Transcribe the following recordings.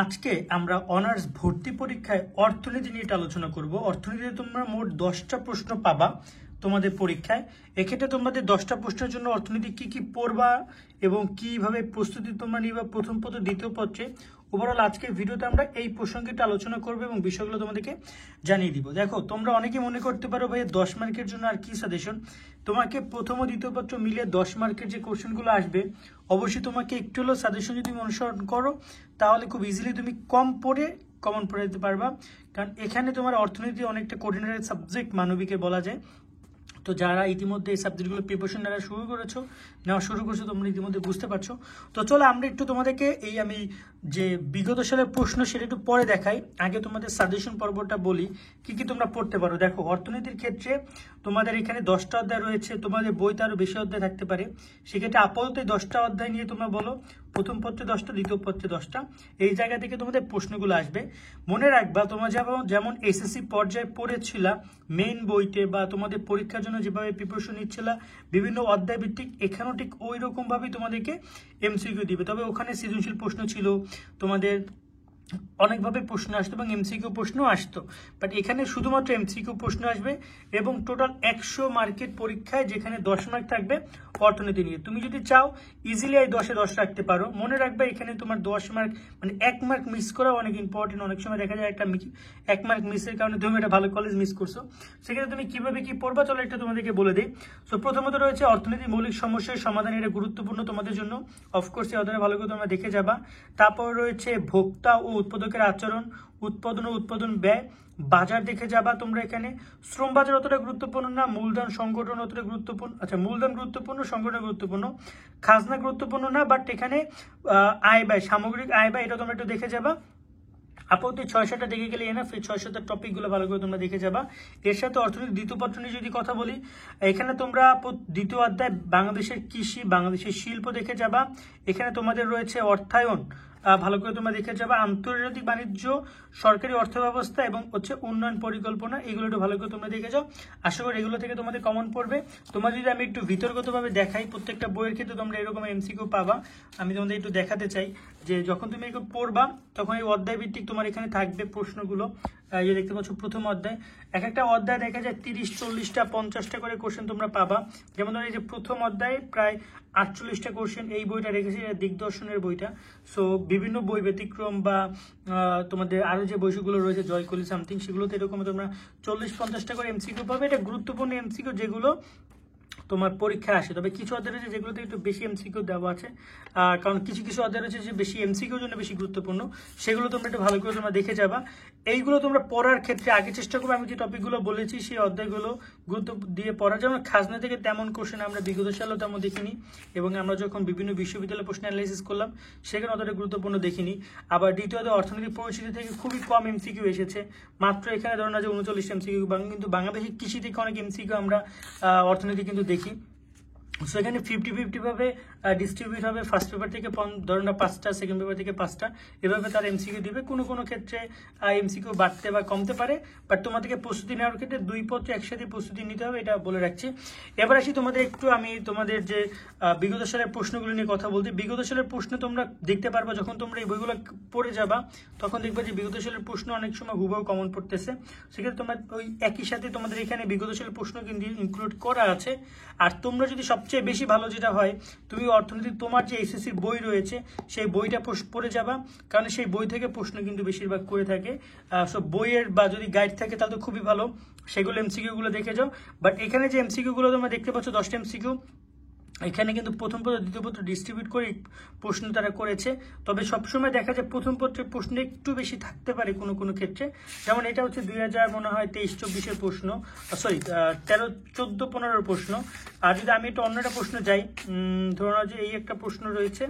আজকে আমরা অনার্স ভর্তি পরীক্ষায় অর্থনীতি নিয়ে আলোচনা করব। অর্থনীতিতে তোমরা মোট 10টা প্রশ্ন পাবা তোমাদের পরীক্ষায়। এক্ষেত্রে তোমাদের 10টা প্রশ্নের জন্য অর্থনীতি কি কি পড়বা এবং কিভাবে প্রস্তুতি তোমরা নিবা প্রথম পত্র দ্বিতীয় পত্রে, ওভারঅল আজকের ভিডিওতে আমরা এই প্রসঙ্গে আলোচনা করবো এবং বিষয়গুলো তোমাদেরকে জানিয়ে দিব। দেখো, তোমরা অনেকে মনে করতে পারো ভাই 10 মার্কের জন্য আর কি সাজেশন। তোমাকে প্রথম ও দ্বিতীয় পত্র মিলে 10 মার্কের যে কোশ্চেনগুলো আসবে, অবশ্যই তোমাকে একটু হলেও সাজেশন যদি তুমি অনুসরণ করো তাহলে খুব ইজিলি তুমি কম পড়ে কমন পড়ে দিতে পারবা। কারণ এখানে তোমার অর্থনীতি অনেকটা কোঅর্ডিনেটেড সাবজেক্ট মানবিকে বলা যায়। তো যারা ইতিমধ্যে এই সাবজেক্টগুলো প্রিপারেশন নেওয়া শুরু করছো তোমরা ইতিমধ্যে বুঝতে পারছো। তো চলো আমরা একটু তোমাদেরকে আমি যে বিগত সালের প্রশ্ন সেটা একটু পরে দেখাই, আগে তোমাদের সাজেশন পর্বটা বলি কি কি তোমরা পড়তে পারো। দেখো, অর্থনীতির ক্ষেত্রে তোমাদের এখানে 10টা অধ্যায় রয়েছে, তোমাদের বইতে আরো বেশি অধ্যায় থাকতে পারে। সেক্ষেত্রে আপাতত 10টা অধ্যায় নিয়ে তোমরা বলো, প্রথম পত্রে 10টা, দ্বিতীয় পত্রে 10টা, এই জায়গা থেকে তোমাদের প্রশ্নগুলো আসবে। মনে রাখবা তোমরা যেমন এসএসসি পর্যায়ে পড়েছিলা মেইন বইতে বা তোমাদের পরীক্ষার জন্য যেভাবে প্রিপারেশন নিচ্ছিলা বিভিন্ন অধ্যায় ভিত্তিক, এখানেও ঠিক ওই রকম ভাবেই তোমাদেরকে এমসিকিউ দিবে। তবে ওখানে সৃজনশীল প্রশ্ন ছিল, তোমাদের অনেকভাবে প্রশ্ন আসতো এবং এমসিকিউ প্রশ্ন আসতো, বাট এখানে শুধুমাত্র এমসিকিউ প্রশ্ন আসবে এবং টোটাল 100 মার্কের পরীক্ষায় যেখানে 10 মার্ক থাকবে অর্থনীতি নিয়ে। তুমি যদি চাও ইজিলি এই 10-এ 10 রাখতে পারো। মনে রাখবে এখানে তোমার 10 মার্ক মানে 1 মার্ক মিস করা অনেক ইম্পর্টেন্ট। অনেক সময় দেখা যায় 1 মার্ক মিসের কারণে তুমি একটা ভালো কলেজ মিস করছো। সেক্ষেত্রে তুমি কিভাবে কি পড়বা চলো একটা তোমাদেরকে বলে দিই। সো প্রথমত রয়েছে অর্থনীতি মৌলিক সমস্যার সমাধান, এটা গুরুত্বপূর্ণ তোমাদের জন্য, অফকোর্স এই অধ্যায়ে ভালো করে তোমরা দেখে যাবা। তারপর রয়েছে ভোক্তা ও উৎপাদকের আচরণ, উৎপাদন ও উৎপাদন ব্যয়, বাজার দেখে যাবা তোমরা। এখানে শ্রম বাজার অতটা গুরুত্বপূর্ণ না, মূলধন সংগঠন অতটা গুরুত্বপূর্ণ, আচ্ছা মূলধন গুরুত্বপূর্ণ, সংগঠন গুরুত্বপূর্ণ, খাজনা গুরুত্বপূর্ণ না, বাট এখানে আয় ব্যয়, সামগ্রিক আয় ব্যয় এটা তোমরা একটু দেখে যাবা। আপাতত 6-7টা দেখে গেলে এনাফ, এই 6-7টার টপিকগুলো ভালো করে তোমরা দেখে যাবা। এর সাথে অর্থনীতি দ্বিতীয় পত্র নিয়ে যদি কথা বলি, এখানে তোমরা দ্বিতীয় অধ্যায় বাংলাদেশের কৃষি, বাংলাদেশের শিল্প দেখে যাবা। এখানে তোমাদের রয়েছে অর্থায়ন, ভালো করে তোমরা দেখে যাবা। আন্তর্জাতিক বাণিজ্য, সরকারি অর্থ ব্যবস্থা এবং উন্নয়ন পরিকল্পনা, এগুলো একটু ভালো করে তোমরা দেখে যাও। আশা করি এগুলো থেকে তোমাদের কমন পড়বে। তোমার যদি আমি একটু বিতর্কতভাবে দেখাই, প্রত্যেকটা বইয়ের ক্ষেত্রে তোমরা এরকম এমসিকিউ পাবা। আমি তোমাদের একটু দেখাতে চাই যে যখন তুমি এগুলো পড়বা তখন এই অধ্যায় ভিত্তিক তোমার এখানে থাকবে প্রশ্নগুলো। এই যে দেখতে পাচ্ছ প্রথম অধ্যায়, একটা অধ্যায় দেখা যায় 30-40টা 50টা করে কোশ্চেন তোমরা পাবা। যেমন ধরো এই যে প্রথম অধ্যায়ে প্রায় 48টা কোশ্চেন এই বইটা রেখেছি, দিগদর্শনের বইটা। সো বিভিন্ন বই ব্যতিক্রম বা তোমাদের আরো যে বইগুলো রয়েছে জয়কলি সামথিং, সেগুলোতে এরকম তোমরা 40-50টা করে এমসিকিউ পাবে। এটা গুরুত্বপূর্ণ এমসিকিউ যেগুলো তোমার পরীক্ষায় আসে। তবে কিছু অধ্যায় রয়েছে যেগুলোতে একটু বেশি এমসিকিউ দেওয়া আছে, কারণ কিছু অধ্যায় রয়েছে যে বেশি এমসিকিউর জন্য বেশি গুরুত্বপূর্ণ, সেগুলো তোমরা একটু ভালো করে তোমরা দেখে যাবা। এইগুলো তোমরা পড়ার ক্ষেত্রে আগে চেষ্টা করবো আমি যে টপিকগুলো বলেছি সেই অধ্যায়গুলো গুরুত্ব দিয়ে পড়া। যেমন খাজনা থেকে তেমন কোশ্চেন আমরা বিগত সালেও তেমন দেখিনি, এবং আমরা যখন বিভিন্ন বিশ্ববিদ্যালয়ে প্রশ্ন অ্যানালাইসিস করলাম সেখানে অতটা গুরুত্বপূর্ণ দেখিনি। আবার দ্বিতীয়ত অর্থনৈতিক পরিস্থিতি থেকে খুবই কম এমসিকিউ এসেছে, মাত্র এখানে ধরো না যে 39 এমসিকিউ, কিন্তু বাংলাদেশের কৃষি থেকে অনেক এমসিকিউ আমরা অর্থনীতি কিন্তু দেখি। সো এখানে 50-50 ভাবে ডিস্ট্রিবিউট হবে। ফার্স্ট পেপার থেকে ধরো না 5টা, সেকেন্ড পেপার থেকে 5টা, এভাবে তার এমসিকিউ দিবে। কোনো ক্ষেত্রে এমসিকিউ বাড়তে বা কমতে পারে, বাট তোমাদেরকে প্রস্তুতি নেওয়ার ক্ষেত্রে 2 পত্র একসাথে প্রস্তুতি নিতে হবে, এটা বলে রাখছি। এবার আসি তোমাদের একটু আমি তোমাদের যে বিগত সালের প্রশ্নগুলো নিয়ে কথা বলতে। বিগত সালের প্রশ্ন তোমরা দেখতে পারবা যখন তোমরা এই বইগুলো পড়ে যাবা, তখন দেখবা যে বিগত সালের প্রশ্ন অনেক সময় হুবহু কমন পড়তেছে। সেক্ষেত্রে তোমরা ওই একই সাথে তোমাদের এখানে বিগত সালের প্রশ্ন কিন্তু ইনক্লুড করা আছে। আর তোমরা যদি সবচেয়ে বেশি ভালো যেটা হয়, তুমি অর্থনীতি তোমার যে এসএসসি বই রয়েছে সেই বইটা পড়ে যাবা, কারণ সেই বই থেকে প্রশ্ন কিন্তু বেশিরভাগ করে থাকে। সব বইয়ের বা যদি গাইড থাকে তাহলে তো খুবই ভালো, সেগুলো এমসিকিউ গুলো দেখে যাও। বাট এখানে যে এমসিকিউ গুলো তোমরা দেখতে পাচ্ছ 10টা এমসিকিউ, এখানে কিন্তু প্রথম পত্র দ্বিতীয় পত্র ডিস্ট্রিবিউট করে প্রশ্ন তারা করেছে। তবে সবসময় দেখা যায় প্রথম পত্রের প্রশ্ন একটু বেশি থাকতে পারে কোনো ক্ষেত্রে। যেমন এটা হচ্ছে 2000 মনে হয় 23-24-এর প্রশ্ন, সরি 13-14-15-এর প্রশ্ন। আর যদি আমি একটু অন্যটা প্রশ্ন যাই, ধরো যে এই একটা প্রশ্ন রয়েছে,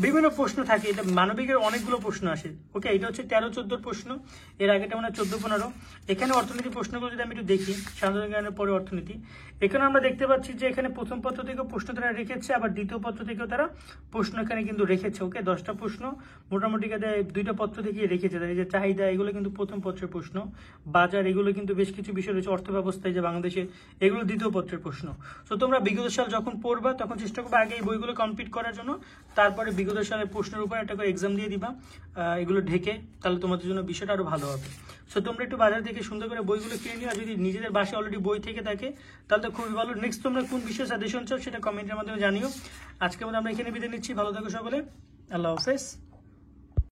বিভিন্ন প্রশ্ন থাকে, এটা মানবিকের অনেকগুলো প্রশ্ন আসে। ওকে, এটা হচ্ছে 13-14 প্রশ্ন, এর আগেটা মানে 14-15। এখানে অর্থনীতি প্রশ্নগুলো যদি আমি একটু দেখি, সাধারণ জ্ঞানের পরে অর্থনীতি, এখানে আমরা দেখতে পাচ্ছি যে এখানে প্রথম পত্র থেকেও প্রশ্ন তারা রেখেছে, আবার দ্বিতীয় পত্র থেকেও তারা প্রশ্ন এখানে কিন্তু রেখেছে। ওকে, 10টা প্রশ্ন মোটামুটি 2টা পত্র থেকে রেখেছে। এই যে চাহিদা, এগুলো কিন্তু প্রথম পত্রের প্রশ্ন। বাজার, এগুলো কিন্তু বেশ কিছু বিষয় রয়েছে, অর্থ ব্যবস্থায় যে বাংলাদেশে, এগুলো দ্বিতীয় পত্রের প্রশ্ন। তো তোমরা বিগত সাল যখন পড়বা তখন চেষ্টা করবে আগে এই বইগুলো কমপ্লিট করার জন্য, তারপরে বিগত সালের প্রশ্নের উপর একটা করে এক্সাম দিয়ে দিবা এগুলো ঢেকে, তাহলে তোমাদের জন্য বিষয়টা আরো ভালো হবে। সো তোমরা একটু বাজার থেকে সুন্দর করে বইগুলো কিনে নিও, আর যদি নিজেদের বাসায় অলরেডি বই থেকে থাকে তাহলে তো খুবই ভালো। নেক্সট তোমরা কোন বিষয়ে সাজেশন চাও সেটা কমেন্টের মাধ্যমে জানিও। আজকে আমরা এখানে বিদায় নিচ্ছি, ভালো থাকো সকলে, আল্লাহ হাফেজ।